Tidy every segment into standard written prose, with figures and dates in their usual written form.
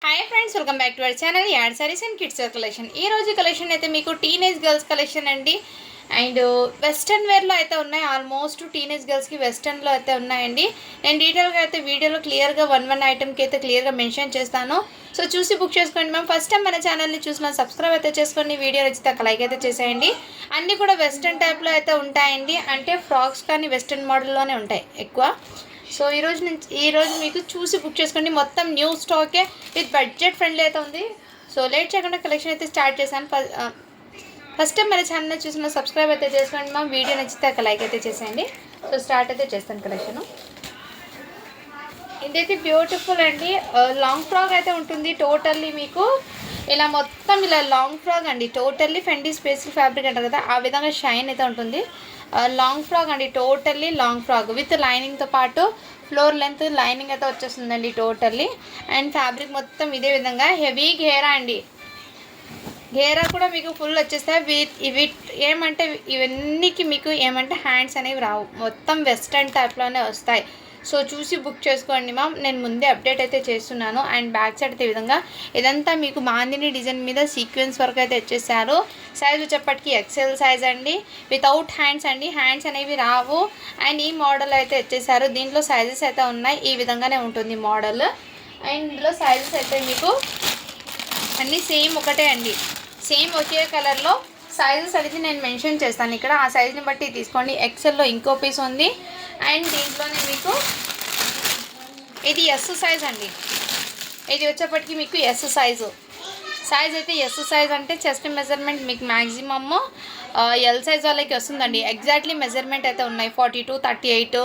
Hi friends, welcome back to our channel add sarees and kids wear collection. ఈ రోజు collection అయితే మీకు teenage girls collection అండి. And western వేర్లో అయితే ఉన్నాయి. ఆల్మోస్ట్ టీనేజ్ గర్ల్స్కి వెస్ట్రన్లో అయితే ఉన్నాయండి. నేను డీటెయిల్గా అయితే వీడియోలో క్లియర్గా వన్ ఐటమ్కి అయితే క్లియర్గా మెన్షన్ చేస్తాను. సో చూసి బుక్ చేసుకోండి. మేము ఫస్ట్ టైం మన ఛానల్ని చూసిన సబ్స్క్రైబ్ అయితే చేసుకోండి. వీడియో నచ్చితే ఒక లైక్ అయితే చేసేయండి. అన్నీ కూడా వెస్ట్రన్ టైప్లో అయితే ఉంటాయండి. అంటే ఫ్రాక్స్ కానీ వెస్ట్రన్ మోడల్లోనే ఉంటాయి ఎక్కువ. సో ఈరోజు మీకు చూసి బుక్ చేసుకోండి. మొత్తం న్యూ స్టాకే విత్ బడ్జెట్ ఫ్రెండ్లీ అయితే ఉంది. సో లేట్ చేయకుండా కలెక్షన్ అయితే స్టార్ట్ చేశాను. ఫస్ట్ టైం మన ఛానల్ చూసిన సబ్స్క్రైబ్ అయితే చేసుకోండి. మా వీడియో నచ్చితే ఒక లైక్ అయితే చేసేయండి. సో స్టార్ట్ అయితే చేస్తాను కలెక్షన్. ఇదైతే బ్యూటిఫుల్ అండి. లాంగ్ ఫ్రాక్ అయితే ఉంటుంది. టోటల్లీ మీకు ఇలా మొత్తం ఇలా లాంగ్ ఫ్రాక్ అండి. టోటల్లీ ఫెండీ స్పెషల్ ఫ్యాబ్రిక్ అంటారు కదా, ఆ విధంగా షైన్ అయితే ఉంటుంది. లాంగ్ ఫ్రాక్ అండి. టోటల్లీ లాంగ్ ఫ్రాక్ విత్ లైనింగ్తో పాటు ఫ్లోర్ లెంత్ లైనింగ్ అయితే వచ్చేస్తుందండి టోటల్లీ. అండ్ ఫ్యాబ్రిక్ మొత్తం ఇదే విధంగా హెవీ ఘేరా అండి. ఘేరా కూడా మీకు ఫుల్ వచ్చేస్తాయి. ఇవి ఏమంటే ఇవన్నీకి మీకు ఏమంటే హ్యాండ్స్ అనేవి రావు, మొత్తం వెస్ట్రన్ టైప్లోనే వస్తాయి. సో చూసి బుక్ చేసుకోండి మ్యామ్. నేను ముందే అప్డేట్ అయితే చేస్తున్నాను. అండ్ బ్యాక్ సైడ్ అయితే ఈ విధంగా ఇదంతా మీకు మాందిని డిజైన్ మీద సీక్వెన్స్ వర్క్ అయితే వచ్చేసారు. సైజ్ వచ్చేప్పటికి ఎక్సెల్ సైజ్ అండి, వితౌట్ హ్యాండ్స్ అండి. హ్యాండ్స్ అనేవి రావు. అండ్ ఈ మోడల్ అయితే వచ్చేసారు. దీంట్లో సైజెస్ అయితే ఉన్నాయి. ఈ విధంగానే ఉంటుంది మోడల్. అండ్ ఇందులో సైజెస్ అయితే మీకు అన్నీ సేమ్ ఒకటే అండి. సేమ్ ఒకే కలర్లో సైజెస్ అనేది నేను మెన్షన్ చేస్తాను ఇక్కడ. ఆ సైజ్ని బట్టి తీసుకోండి. ఎక్సెల్లో ఇంకో పీస్ ఉంది. అండ్ దీంట్లోనే మీకు ఇది ఎస్ సైజ్ అండి. ఇది వచ్చేప్పటికి మీకు ఎస్ సైజు. సైజ్ అయితే ఎస్ సైజ్ అంటే చెస్ట్ మెజర్మెంట్ మీకు మ్యాక్సిమమ్ ఎల్ సైజ్ వాళ్ళకి వస్తుందండి. ఎగ్జాక్ట్లీ మెజర్మెంట్ అయితే ఉన్నాయి. 42, 38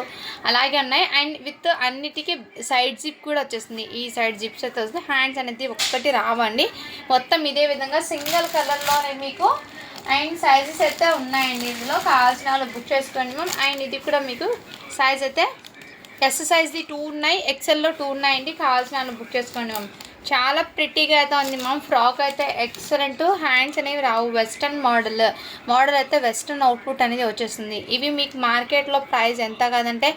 అలాగే ఉన్నాయి. అండ్ విత్ అన్నిటికీ సైడ్ జిప్ కూడా వచ్చేస్తుంది. ఈ సైడ్ జిప్స్ అయితే వస్తుంది. హ్యాండ్స్ అనేది ఒక్కటి రావండి. మొత్తం ఇదే విధంగా సింగిల్ కలర్లోనే మీకు అండ్ సైజెస్ అయితే ఉన్నాయండి. ఇందులో కావాల్సిన వాళ్ళు బుక్ చేసుకోండి మ్యామ్. అండ్ ఇది కూడా మీకు సైజ్ అయితే ఎస్ సైజ్ది 2 ఉన్నాయి, ఎక్సెల్లో 2 ఉన్నాయండి. కావాల్సిన వాళ్ళు బుక్ చేసుకోండి మ్యామ్. చాలా ప్రిటీగా అయితే ఉంది మ్యామ్. ఫ్రాక్ అయితే ఎక్సలెంట్. హ్యాండ్స్ అనేవి రావు. వెస్ట్రన్ మోడల్ అయితే వెస్ట్రన్ అవుట్పుట్ అనేది వచ్చేస్తుంది. ఇవి మీకు మార్కెట్లో ప్రైస్ ఎంత కాదంటే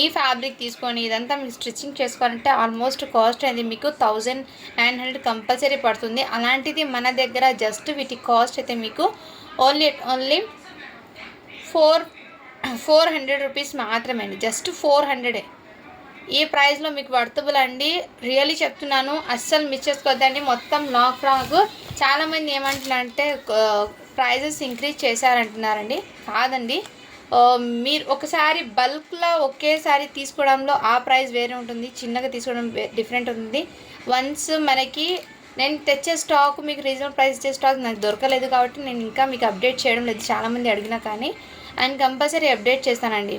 ఈ ఫ్యాబ్రిక్ తీసుకొని ఇదంతా మీకు స్టిచ్చింగ్ చేసుకోవాలంటే ఆల్మోస్ట్ కాస్ట్ అనేది మీకు 1900 కంపల్సరీ పడుతుంది. అలాంటిది మన దగ్గర జస్ట్ వీటి కాస్ట్ అయితే మీకు ఓన్లీ 400 రూపీస్ మాత్రమే అండి. జస్ట్ 400. ఈ ప్రైస్లో మీకు వర్తబుల్ అండి. రియల్లీ చెప్తున్నాను, అస్సలు మిస్ చేసుకోవద్దండి. మొత్తం లాంగ్ ఫ్రాక్. చాలామంది ఏమంటున్నారంటే ప్రైజెస్ ఇంక్రీజ్ చేశారంటున్నారండి. కాదండి, మీరు ఒకసారి బల్క్లో ఒకేసారి తీసుకోవడంలో ఆ ప్రైస్ వేరే ఉంటుంది, చిన్నగా తీసుకోవడం డిఫరెంట్ ఉంటుంది. వన్స్ మనకి నేను తెచ్చే స్టాక్ మీకు రీజనబుల్ ప్రైస్ ఇచ్చే స్టాక్ నాకు దొరకలేదు కాబట్టి నేను ఇంకా మీకు అప్డేట్ చేయడం లేదు. చాలామంది అడిగినా కానీ అండ్ కంపల్సరీ అప్డేట్ చేస్తానండి.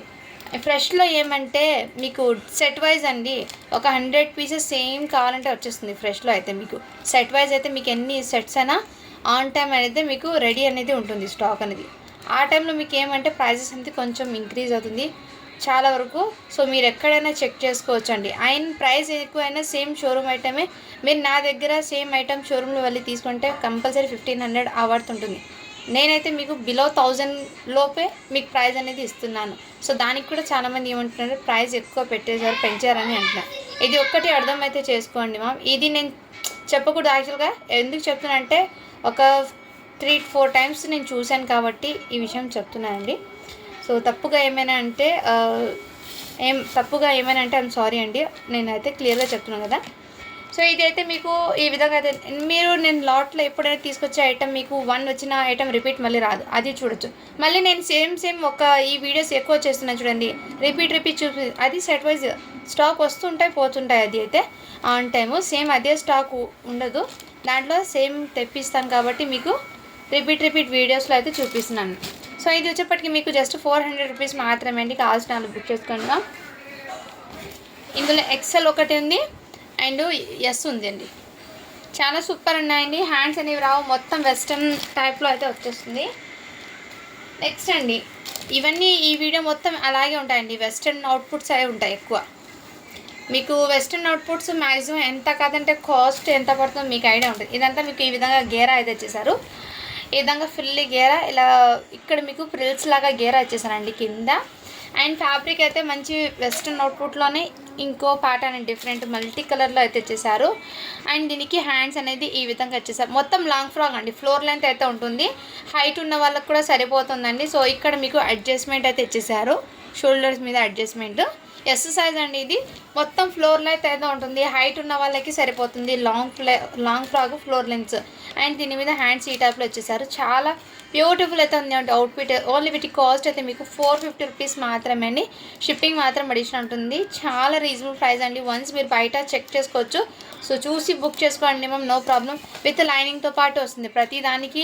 ఫ్రెష్లో ఏమంటే మీకు సెట్ వైజ్ అండి. ఒక 100 పీసెస్ సేమ్ కావాలంటే వచ్చేస్తుంది. ఫ్రెష్లో అయితే మీకు సెట్ వైజ్ అయితే మీకు ఎన్ని సెట్స్ అయినా ఆన్ టైం అనేది మీకు రెడీ అనేది ఉంటుంది స్టాక్ అనేది. ఆ టైంలో మీకు ఏమంటే ప్రైజెస్ అనేది కొంచెం ఇంక్రీజ్ అవుతుంది చాలా వరకు. సో మీరు ఎక్కడైనా చెక్ చేసుకోవచ్చు అండి. ఆయన ప్రైస్ ఎక్కువైనా సేమ్ షోరూమ్ ఐటమే. మీరు నా దగ్గర సేమ్ ఐటమ్ షోరూంలో వెళ్ళి తీసుకుంటే కంపల్సరీ 1500 అవర్త్ ఉంటుంది. నేనైతే మీకు బిలో 1000 లోపే మీకు ప్రైస్ అనేది ఇస్తున్నాను. సో దానికి కూడా చాలామంది ఏమంటున్నారు, ప్రైస్ ఎక్కువ పెట్టేశారు, పెంచారని అంటున్నారు. ఇది ఒక్కటి అర్థమైతే చేసుకోండి మ్యామ్. ఇది నేను చెప్పకూడదు యాక్చువల్గా. ఎందుకు చెప్తున్నానంటే ఒక 3-4 టైమ్స్ నేను చూశాను కాబట్టి ఈ విషయం చెప్తున్నానండి. సో తప్పుగా ఏమైనా అంటే ఐఎమ్ సారీ అండి. నేనైతే క్లియర్గా చెప్తున్నాను కదా. సో ఇదైతే మీకు ఈ విధంగా అయితే నేను లాట్లో ఎప్పుడైనా తీసుకొచ్చే ఐటమ్ మీకు 1 వచ్చిన ఐటమ్ రిపీట్ మళ్ళీ రాదు, అది చూడొచ్చు. మళ్ళీ నేను సేమ్ ఒక ఈ వీడియోస్ ఎక్కువ చేస్తున్నాను చూడండి, రిపీట్ చూపి అది సెట్ వైజ్ స్టాక్ వస్తుంటాయి పోతుంటాయి. అది అయితే ఆన్ టైము సేమ్ అదే స్టాక్ ఉండదు దాంట్లో. సేమ్ తెప్పిస్తాను కాబట్టి మీకు రిపీట్ వీడియోస్లో అయితే చూపిస్తున్నాను. సో ఇది వచ్చేప్పటికి మీకు జస్ట్ 400 రూపీస్ మాత్రమే అండి. కావాల్సిన వాళ్ళు బుక్ చేసుకోండి. ఇందులో ఎక్సెల్ ఒకటి ఉంది అండ్ ఎస్ ఉంది అండి. చాలా సూపర్ ఉన్నాయండి. హ్యాండ్స్ అనేవి రావు, మొత్తం వెస్ట్రన్ టైప్లో అయితే వచ్చేస్తుంది. నెక్స్ట్ అండి, ఇవన్నీ ఈ వీడియో మొత్తం అలాగే ఉంటాయండి. వెస్ట్రన్ అవుట్పుట్స్ అవి ఉంటాయి ఎక్కువ. మీకు వెస్ట్రన్ అవుట్పుట్స్ మ్యాక్సిమం ఎంత కాదంటే కాస్ట్ ఎంత పడుతుందో మీకు ఐడియా ఉంటుంది. ఇదంతా మీకు ఈ విధంగా గేరా అయితే వచ్చేసారు. ఈ విధంగా ఫుల్లీ గేరా ఇలా ఇక్కడ మీకు ఫ్రిల్స్ లాగా గేరా వచ్చేసారండి కింద. అండ్ ఫ్యాబ్రిక్ అయితే మంచి వెస్ట్రన్ అవుట్పుట్లోనే ఇంకో ప్యాటర్న్ డిఫరెంట్ మల్టీ కలర్లో అయితే ఇచ్చేసారు. అండ్ దీనికి హ్యాండ్స్ అనేది ఈ విధంగా ఇచ్చేసారు. మొత్తం లాంగ్ ఫ్రాక్ అండి, ఫ్లోర్ లెంత్ అయితే ఉంటుంది, హైట్ ఉన్న వాళ్ళకి కూడా సరిపోతుందండి. సో ఇక్కడ మీకు అడ్జస్ట్మెంట్ అయితే ఇచ్చేసారు, షోల్డర్స్ మీద అడ్జస్ట్మెంట్. ఎస్ సైజ్ అండి ఇది, మొత్తం ఫ్లోర్ లెంత్ అయితే ఉంటుంది, హైట్ ఉన్న వాళ్ళకి సరిపోతుంది. Long frock floor length. And దీని మీద హ్యాండ్స్ ఈ టైప్లో వచ్చేసారు. చాలా బ్యూటిఫుల్ అయితే ఉంది అంటే అవుట్ఫిట్. ఓన్లీ వీటి కాస్ట్ అయితే మీకు 450 రూపీస్ మాత్రమే అండి. షిప్పింగ్ మాత్రం అడిషనల్ ఉంటుంది. చాలా రీజనబుల్ ప్రైస్ అండి. వన్స్ మీరు బయట చెక్ చేసుకోవచ్చు. సో చూసి బుక్ చేసుకోండి మ్యామ్, నో ప్రాబ్లం. విత్ లైనింగ్తో పాటు వస్తుంది, ప్రతి దానికి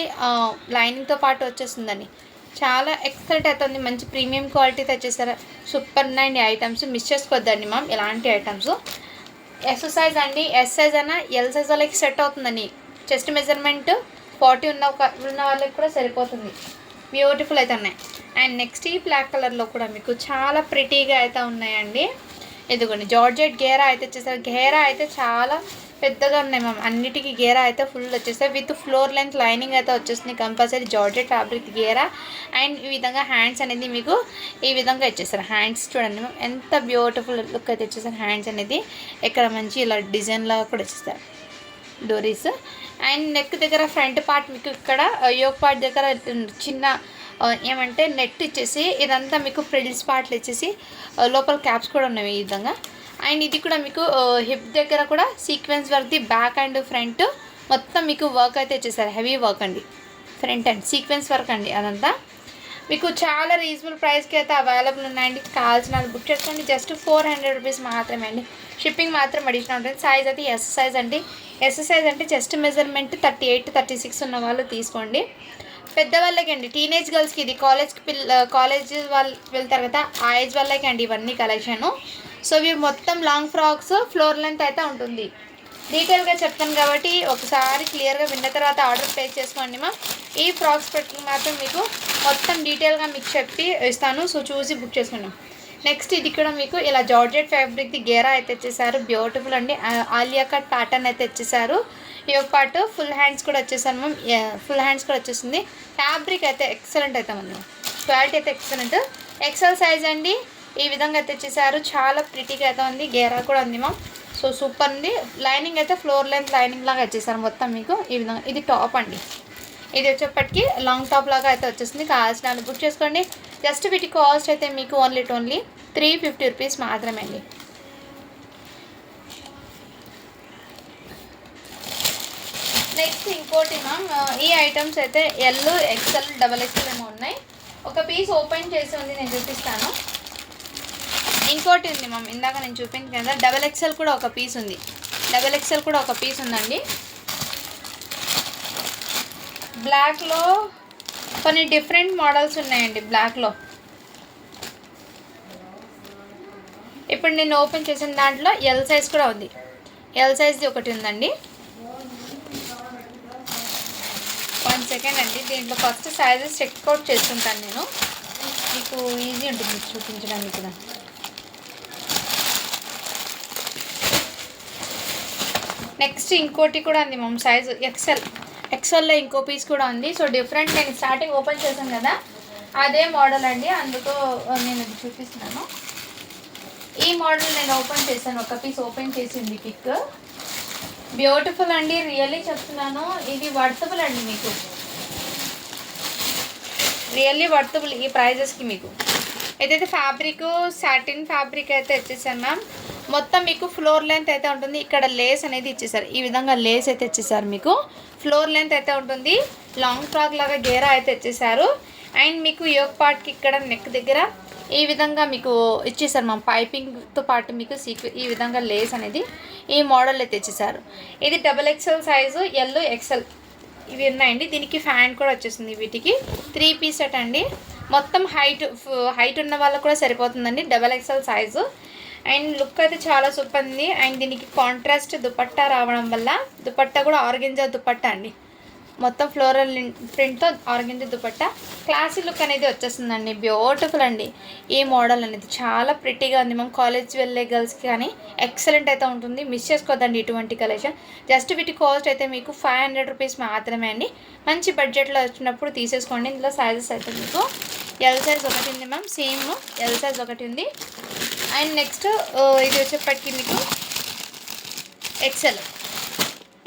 లైనింగ్తో పాటు వచ్చేస్తుందండి. చాలా ఎక్సలెంట్ అవుతుంది, మంచి ప్రీమియం క్వాలిటీ తెచ్చేసారు. సూపర్ ఉన్నాయండి ఐటమ్స్, మిస్ చేసుకోవద్దండి మ్యామ్ ఇలాంటి ఐటమ్స్. ఎస్ సైజ్ అండి, ఎస్ సైజ్ అయినా ఎల్ సైజ్ వాళ్ళకి సెట్ అవుతుందండి. చెస్ట్ మెజర్మెంట్ 40 ఉన్న వాళ్ళకి కూడా సరిపోతుంది. బ్యూటిఫుల్ అయితే ఉన్నాయి. అండ్ నెక్స్ట్ ఈ బ్లాక్ కలర్లో కూడా మీకు చాలా ప్రిటీగా అయితే ఉన్నాయండి. ఇదిగోండి జార్జెట్ గేరా అయితే వచ్చేసారు. గేరా అయితే చాలా పెద్దగా ఉన్నాయి మ్యామ్, అన్నిటికీ గేరా అయితే ఫుల్ వచ్చేస్తాయి. విత్ ఫ్లోర్ లెంత్ లైనింగ్ అయితే వచ్చేస్తుంది compulsory, georgette fabric Gera. And ఈ విధంగా హ్యాండ్స్ అనేది మీకు ఈ విధంగా ఇచ్చేస్తారు. హ్యాండ్స్ చూడండి మ్యామ్ ఎంత బ్యూటిఫుల్ లుక్ అయితే ఇచ్చేస్తారు. హ్యాండ్స్ అనేది ఇక్కడ మంచి ఇలా డిజైన్ లాగా కూడా ఇచ్చేస్తారు, డోరీస్. అండ్ నెక్ దగ్గర ఫ్రంట్ పార్ట్ మీకు ఇక్కడ యోక్ పార్ట్ దగ్గర చిన్న ఏమంటే నెట్ ఇచ్చేసి ఇదంతా మీకు ఫ్రిల్స్ పార్ట్లు ఇచ్చేసి లోపల క్యాప్స్ కూడా ఉన్నాయి ఈ విధంగా. అండ్ ఇది కూడా మీకు హిప్ దగ్గర కూడా సీక్వెన్స్ వర్క్ది బ్యాక్ అండ్ ఫ్రంట్ మొత్తం మీకు వర్క్ అయితే ఇచ్చేసారు. హెవీ వర్క్ అండి, ఫ్రంట్ అండ్ సీక్వెన్స్ వర్క్ అండి. అదంతా మీకు చాలా రీజనబుల్ ప్రైస్కి అయితే అవైలబుల్ ఉన్నాయండి. కావాల్సిన బుక్ చేసుకోండి. జస్ట్ 400 రూపీస్ మాత్రమే అండి. షిప్పింగ్ మాత్రం అడిషనల్ ఉంటుంది. సైజ్ అయితే ఎస్ సైజ్ అండి. ఎస్ సైజ్ అంటే చెస్ట్ మెజర్మెంట్ 38, 36 ఉన్న వాళ్ళు తీసుకోండి. పెద్దవాళ్ళకి అండి, టీనేజ్ గర్ల్స్కి ఇది, కాలేజ్ వాళ్ళు వెళ్తారు కదా ఆ ఏజ్ వాళ్ళకి అండి ఇవన్నీ కలెక్షను. సో ఇవి మొత్తం లాంగ్ ఫ్రాక్స్, ఫ్లోర్ లెంత్ అయితే ఉంటుంది. డీటెయిల్గా చెప్తాను కాబట్టి ఒకసారి క్లియర్గా విన్న తర్వాత ఆర్డర్ ప్లేస్ చేసుకోండి మా. ఈ ఫ్రాక్స్ పెట్టి మాత్రం మీకు మొత్తం డీటెయిల్గా మీకు చెప్పి ఇస్తాను. సో చూసి బుక్ చేసుకున్నాం. నెక్స్ట్ ఇది కూడా మీకు ఇలా జార్జెట్ ఫ్యాబ్రిక్ది గేరా అయితే ఇచ్చేసారు. బ్యూటిఫుల్ అండి, ఆలియా కట్ ప్యాటర్న్ అయితే ఇచ్చేసారు. ఈ ఒక పాటు ఫుల్ హ్యాండ్స్ కూడా వచ్చేసాను మ్యామ్, ఫుల్ హ్యాండ్స్ కూడా వచ్చేసింది. ఫ్యాబ్రిక్ అయితే ఎక్సలెంట్ అయితే ఉంది, క్వాలిటీ అయితే ఎక్సలెంట్. ఎక్సెల్ సైజ్ అండి, ఈ విధంగా అయితే ఇచ్చేసారు. చాలా ప్రిటీగా అయితే ఉంది. గేరా కూడా ఉంది మ్యామ్. సో సూపర్ ఉంది. లైనింగ్ అయితే ఫ్లోర్ లెంత్ లైనింగ్ లాగా వచ్చేసారు మొత్తం మీకు ఈ విధంగా. ఇది టాప్ అండి, ఇది వచ్చేప్పటికి లాంగ్ టాప్ లాగా అయితే వచ్చేసింది. కావాల్సిన బుక్ చేసుకోండి. జస్ట్ వీటి కాస్ట్ అయితే మీకు ఓన్లీ 350 రూపీస్ మాత్రమే అండి. నెక్స్ట్ ఇంకోటి మ్యామ్, ఈ ఐటమ్స్ అయితే ఎల్, ఎక్స్ఎల్, XXL ఏమో ఉన్నాయి. ఒక పీస్ ఓపెన్ చేసి ఉంది, నేను చూపిస్తాను. ఇంకోటి ఉంది మ్యామ్, ఇందాక నేను చూపించాను కదా XXL కూడా ఒక పీస్ ఉంది. XXL కూడా ఒక పీస్ ఉందండి. బ్లాక్లో కొన్ని డిఫరెంట్ మోడల్స్ ఉన్నాయండి. బ్లాక్లో ఇప్పుడు నేను ఓపెన్ చేసిన దాంట్లో ఎల్ సైజ్ కూడా ఉంది. ఎల్ సైజ్ది ఒకటి ఉందండి. 1 సెకండ్ అండి, దీంట్లో ఫస్ట్ సైజెస్ చెక్అవుట్ చేసుకుంటాను నేను, మీకు ఈజీ ఉంటుంది చూపించడానికి కూడా. నెక్స్ట్ ఇంకోటి కూడా ఉంది మ్యామ్, సైజు ఎక్సెల్లో ఇంకో పీస్ కూడా ఉంది. సో డిఫరెంట్, నేను స్టార్టింగ్ ఓపెన్ చేశాను కదా అదే మోడల్ అండి, అందుకు నేను ఇది చూపిస్తున్నాను. ఈ మోడల్ నేను ఓపెన్ చేశాను, ఒక పీస్ ఓపెన్ చేసింది పిక్. బ్యూటిఫుల్ అండి, రియల్లీ చెప్తున్నాను. ఇది వర్తబుల్ అండి, మీకు రియల్లీ వర్తబుల్ ఈ ప్రైజెస్కి. మీకు ఏదైతే ఫ్యాబ్రిక్ సాటిన్ ఫ్యాబ్రిక్ అయితే ఇచ్చేసాను మ్యామ్. మొత్తం మీకు ఫ్లోర్ లెంత్ అయితే ఉంటుంది. ఇక్కడ లేస్ అనేది ఇచ్చేసారు, ఈ విధంగా లేస్ అయితే ఇచ్చేసారు. మీకు ఫ్లోర్ లెంత్ అయితే ఉంటుంది. లాంగ్ ఫ్రాక్ లాగా గేరా అయితే ఇచ్చేసారు. అండ్ మీకు యోక్ పార్ట్కి ఇక్కడ నెక్ దగ్గర ఈ విధంగా మీకు ఇచ్చేసారు మ్యామ్. పైపింగ్తో పాటు మీకు ఈ విధంగా లేస్ అనేది ఈ మోడల్ అయితే ఇచ్చేసారు. ఇది XXL సైజు, ఎల్, ఎక్సెల్ ఇవి ఉన్నాయండి. దీనికి ఫ్యాన్ కూడా వచ్చేసింది. వీటికి 3 పీస్ సెట్ అండి. మొత్తం హైట్ ఉన్న వాళ్ళకు కూడా సరిపోతుందండి. XXL size. అండ్ లుక్ అయితే చాలా సూపర్ ఉంది. అండ్ దీనికి కాంట్రాస్ట్ దుపట్టా రావడం వల్ల, దుపట్టా కూడా ఆర్గెంజా దుపట్టా అండి, మొత్తం ఫ్లోరల్ ప్రింట్తో ఆర్గెంజా దుపట్టా, క్లాసీ లుక్ అనేది వచ్చేస్తుందండి. బ్యూటిఫుల్ అండి ఈ మోడల్ అనేది, చాలా ప్రిటీగా ఉంది. మనం కాలేజ్ వెళ్ళే గర్ల్స్కి కానీ ఎక్సలెంట్ అయితే ఉంటుంది. మిస్ చేసుకోవద్దండి ఇటువంటి కలెక్షన్. జస్ట్ వీటి కాస్ట్ అయితే మీకు 500 రూపీస్ మాత్రమే అండి. మంచి బడ్జెట్లో వచ్చినప్పుడు తీసేసుకోండి. ఇందులో సైజెస్ అయితే మీకు ఎల్ సైజ్ ఒకటి ఉంది మ్యామ్, సేమ్ ఎల్ సైజ్ ఒకటి ఉంది. అండ్ నెక్స్ట్ ఇది వచ్చేప్పటికి మీకు ఎక్సెల్,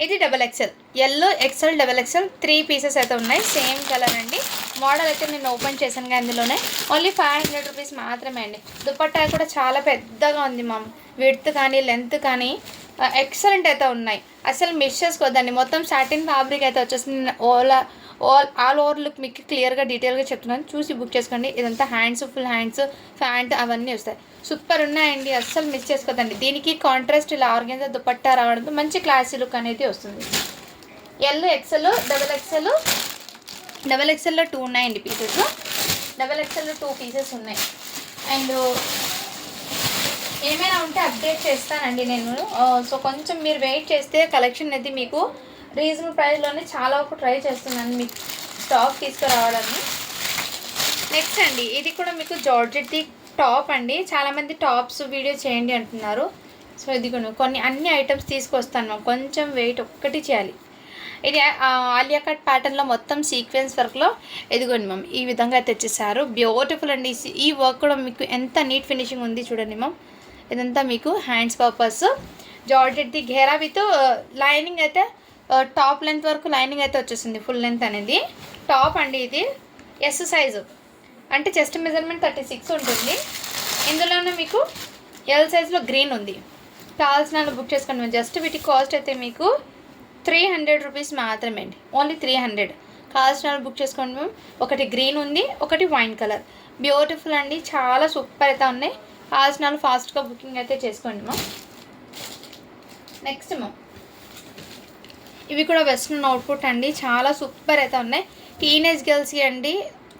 ఇది double XL, L XL double XL 3 pieces అయితే ఉన్నాయి. సేమ్ కలర్ అండి. మోడల్ అయితే నేను ఓపెన్ చేశాను కానీ అందులోనే ఓన్లీ 500 రూపీస్ మాత్రమే అండి. దుపట్టా కూడా చాలా పెద్దగా ఉంది మ్యామ్, విడ్త్ కానీ లెంత్ కానీ ఎక్సలెంట్ అయితే ఉన్నాయి. అసలు మిస్ చేసుకోవద్దండి. మొత్తం సాటిన్ ఫ్యాబ్రిక్ అయితే వచ్చేసింది. ఆల్ ఓవర్ లుక్ మీకు క్లియర్గా డీటెయిల్గా చెప్తున్నాను, చూసి బుక్ చేసుకోండి. ఇదంతా హ్యాండ్స్, ఫుల్ హ్యాండ్స్, ప్యాంట్ అవన్నీ వస్తాయి. సూపర్ ఉన్నాయండి, అస్సలు మిస్ చేసుకోదండి. దీనికి కాంట్రాస్ట్ ఇలా ఆర్గెన్జా దుపట్టా రావడంతో మంచి క్లాసీ లుక్ అనేది వస్తుంది. ఎల్ ఎక్సెల్ డబల్ ఎక్సెల్లో 2 ఉన్నాయండి పీసెస్, డబల్ ఎక్సెల్లో 2 పీసెస్ ఉన్నాయి. అండ్ ఏమైనా ఉంటే అప్డేట్ చేస్తానండి నేను. సో కొంచెం మీరు వెయిట్ చేస్తే కలెక్షన్ అనేది మీకు రీజనబుల్ ప్రైస్లోనే చాలా వరకు ట్రై చేస్తున్నాను మీకు స్టాక్ తీసుకురావడానికి. నెక్స్ట్ అండి, ఇది కూడా మీకు జార్జెట్ది టాప్ అండి. చాలామంది టాప్స్ వీడియో చేయండి అంటున్నారు. సో ఇది కొన్ని అన్ని ఐటమ్స్ తీసుకొస్తాను. కొంచెం వెయిట్ ఒక్కటి చేయాలి. ఇది ఆలియా కట్ ప్యాటర్న్లో మొత్తం సీక్వెన్స్ వర్క్లో ఎదిగోండి మ్యామ్, ఈ విధంగా తెచ్చేసారు. బ్యూటిఫుల్ అండి. ఈ వర్క్ కూడా మీకు ఎంత నీట్ ఫినిషింగ్ ఉంది చూడండి మ్యామ్. ఇదంతా మీకు హ్యాండ్స్ పర్పస్ జార్జెట్ది ఘేరా విత్ లైనింగ్ అయితే టాప్ లెంత్ వరకు లైనింగ్ అయితే వచ్చేసింది. ఫుల్ లెంత్ అనేది టాప్ అండి. ఇది ఎస్ సైజు అంటే చెస్ట్ మెజర్మెంట్ 36 ఉంటుంది. ఇందులోనే మీకు ఎల్ సైజులో గ్రీన్ ఉంది. కావాల్సిన బుక్ చేసుకోండి. జస్ట్ వీటి కాస్ట్ అయితే మీకు 300 రూపీస్ మాత్రమే అండి, ఓన్లీ 300. కావాల్సిన బుక్ చేసుకోండి మ్యామ్. ఒకటి గ్రీన్ ఉంది, ఒకటి వైన్ కలర్. బ్యూటిఫుల్ అండి, చాలా సూపర్ అయితే ఉన్నాయి. కావాల్సిన ఫాస్ట్గా బుకింగ్ అయితే చేసుకోండి మ్యామ్. నెక్స్ట్ మ్యామ్, ఇవి కూడా వెస్ట్రన్ అవుట్పుట్ అండి, చాలా సూపర్ అయితే ఉన్నాయి. టీనేజ్ గర్ల్స్కి అండి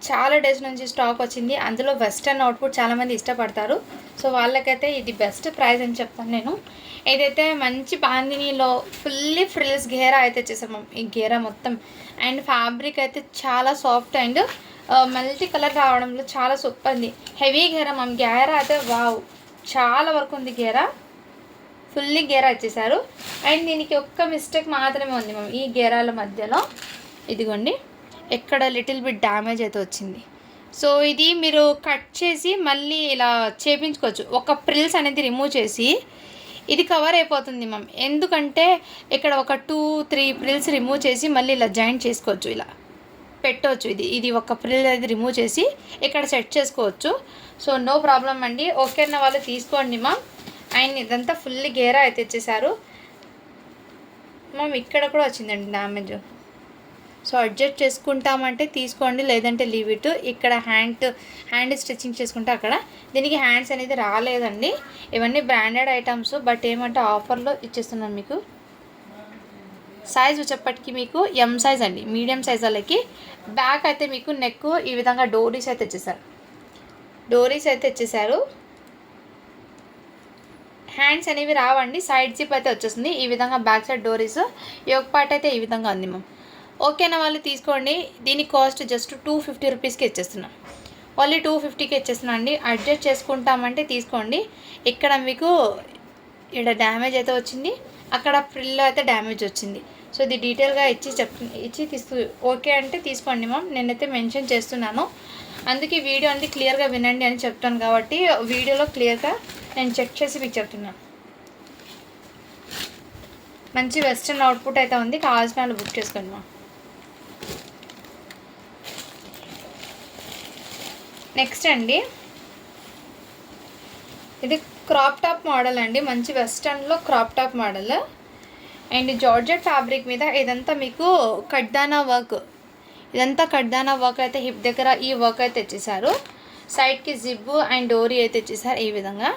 చాలా డేస్ నుంచి స్టాక్ వచ్చింది. అందులో వెస్ట్రన్ అవుట్పుట్ చాలామంది ఇష్టపడతారు. సో వాళ్ళకైతే ఇది బెస్ట్ ప్రైస్ అని చెప్తాను నేను. ఏదైతే మంచి బాందినీలో ఫుల్లీ ఫ్రిల్స్ గేరా అయితే వచ్చేసాం మ్యామ్. ఈ గేరా మొత్తం అండ్ ఫ్యాబ్రిక్ అయితే చాలా సాఫ్ట్ అండ్ మల్టీ కలర్ రావడంలో చాలా సూపర్ ఉంది. హెవీ గేరా మ్యామ్. గేరా అయితే వావ్, చాలా వరకు ఉంది గేరా. ఫుల్లీ గేరా ఇచ్చేసారు. అండ్ దీనికి ఒక్క మిస్టేక్ మాత్రమే ఉంది మ్యామ్, ఈ గేరాల మధ్యలో ఇదిగోండి ఎక్కడ లిటిల్ బిట్ డ్యామేజ్ అయితే వచ్చింది. సో ఇది మీరు కట్ చేసి మళ్ళీ ఇలా చేపించుకోవచ్చు. ఒక ప్రిల్స్ అనేది రిమూవ్ చేసి ఇది కవర్ అయిపోతుంది మ్యామ్. ఎందుకంటే ఇక్కడ ఒక 2-3 ప్రిల్స్ రిమూవ్ చేసి మళ్ళీ ఇలా జాయింట్ చేసుకోవచ్చు, ఇలా పెట్టవచ్చు. ఇది ఒక ప్రిల్ అనేది రిమూవ్ చేసి ఇక్కడ సెట్ చేసుకోవచ్చు. సో నో ప్రాబ్లం అండి. ఓకే అన్న వాళ్ళు తీసుకోండి మ్యామ్. అండ్ ఇదంతా ఫుల్లీ గేరా అయితే ఇచ్చేసారు మ్యామ్. ఇక్కడ కూడా వచ్చిందండి డ్యామేజ్. సో అడ్జస్ట్ చేసుకుంటామంటే తీసుకోండి, లేదంటే లీవ్ ఇట్. ఇక్కడ హ్యాండ్ స్టిచ్చింగ్ చేసుకుంటే అక్కడ దీనికి హ్యాండ్స్ అనేది రాలేదండి. ఇవన్నీ బ్రాండెడ్ ఐటమ్స్, బట్ ఏమంటే ఆఫర్లో ఇచ్చేస్తున్నాను మీకు. సైజ్ వచ్చేప్పటికి మీకు ఎం సైజ్ అండి, మీడియం సైజ్ వాళ్ళకి. బ్యాక్ అయితే మీకు నెక్ ఈ విధంగా డోరీస్ అయితే ఇచ్చేసారు. హ్యాండ్స్ అనేవి రావండి, సైడ్ జిప్ అయితే వచ్చేస్తుంది. ఈ విధంగా బ్యాక్ సైడ్ డోరీస్. యోక్ పార్ట్ అయితే ఈ విధంగా ఉంది మ్యామ్. ఓకేనా వాళ్ళు తీసుకోండి. దీని కాస్ట్ జస్ట్ 250 రూపీస్కి ఇచ్చేస్తున్నాం. ఓన్లీ 250కి ఇచ్చేస్తున్నాం అండి. అడ్జస్ట్ చేసుకుంటామంటే తీసుకోండి. ఇక్కడ మీకు ఇక్కడ డ్యామేజ్ అయితే వచ్చింది, అక్కడ ఫ్రిల్ అయితే డ్యామేజ్ వచ్చింది. సో ఇది డీటెయిల్గా ఇచ్చి ఓకే అంటే తీసుకోండి మ్యామ్. నేనైతే మెన్షన్ చేస్తున్నాను, అందుకే వీడియో అనేది క్లియర్గా వినండి అని చెప్తాను కాబట్టి వీడియోలో క్లియర్గా నేను చెక్ చేసి మీకు చెప్తున్నాను. మంచి వెస్ట్రన్ అవుట్పుట్ అయితే ఉంది. కావాల్సిన వాళ్ళు బుక్ చేసుకోండి మ్యామ్. నెక్స్ట్ అండి, ఇది క్రాప్ టాప్ మోడల్ అండి. మంచి వెస్టర్న్లో crop top model. And georgette fabric మీద ఇదంతా మీకు కడ్దానా వర్క్. అయితే హిప్ దగ్గర ఈ వర్క్ అయితే ఇచ్చేసారు. సైడ్కి జిబ్బు అండ్ డోరీ అయితే ఇచ్చేసారు ఈ విధంగా.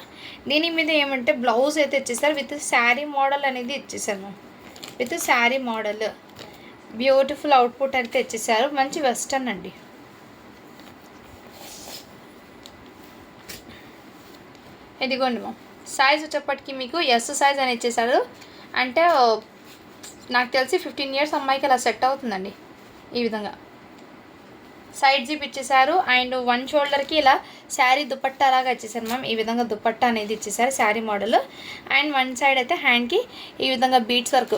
దీని మీద ఏమంటే బ్లౌజ్ అయితే ఇచ్చేసారు విత్ శారీ మోడల్ అనేది ఇచ్చేసారు ma'am. With sari model beautiful output అయితే ఇచ్చేసారు. మంచి వెస్టర్న్ అండి. ఇదిగోండి మ్యామ్. సైజ్ వచ్చేప్పటికి మీకు ఎస్ సైజ్ అని ఇచ్చేసారు. అంటే నాకు తెలిసి 15 ఇయర్స్ అమ్మాయికి అలా సెట్ అవుతుందండి ఈ విధంగా. సైడ్ జిప్ ఇచ్చేసారు. అండ్ వన్ షోల్డర్కి ఇలా శారీ దుపట్టా లాగా ఇచ్చేసారు మ్యామ్. ఈ విధంగా దుపట్టా అనేది ఇచ్చేసారు sari model. And one side అయితే హ్యాండ్కి ఈ విధంగా బీట్స్ వర్క్,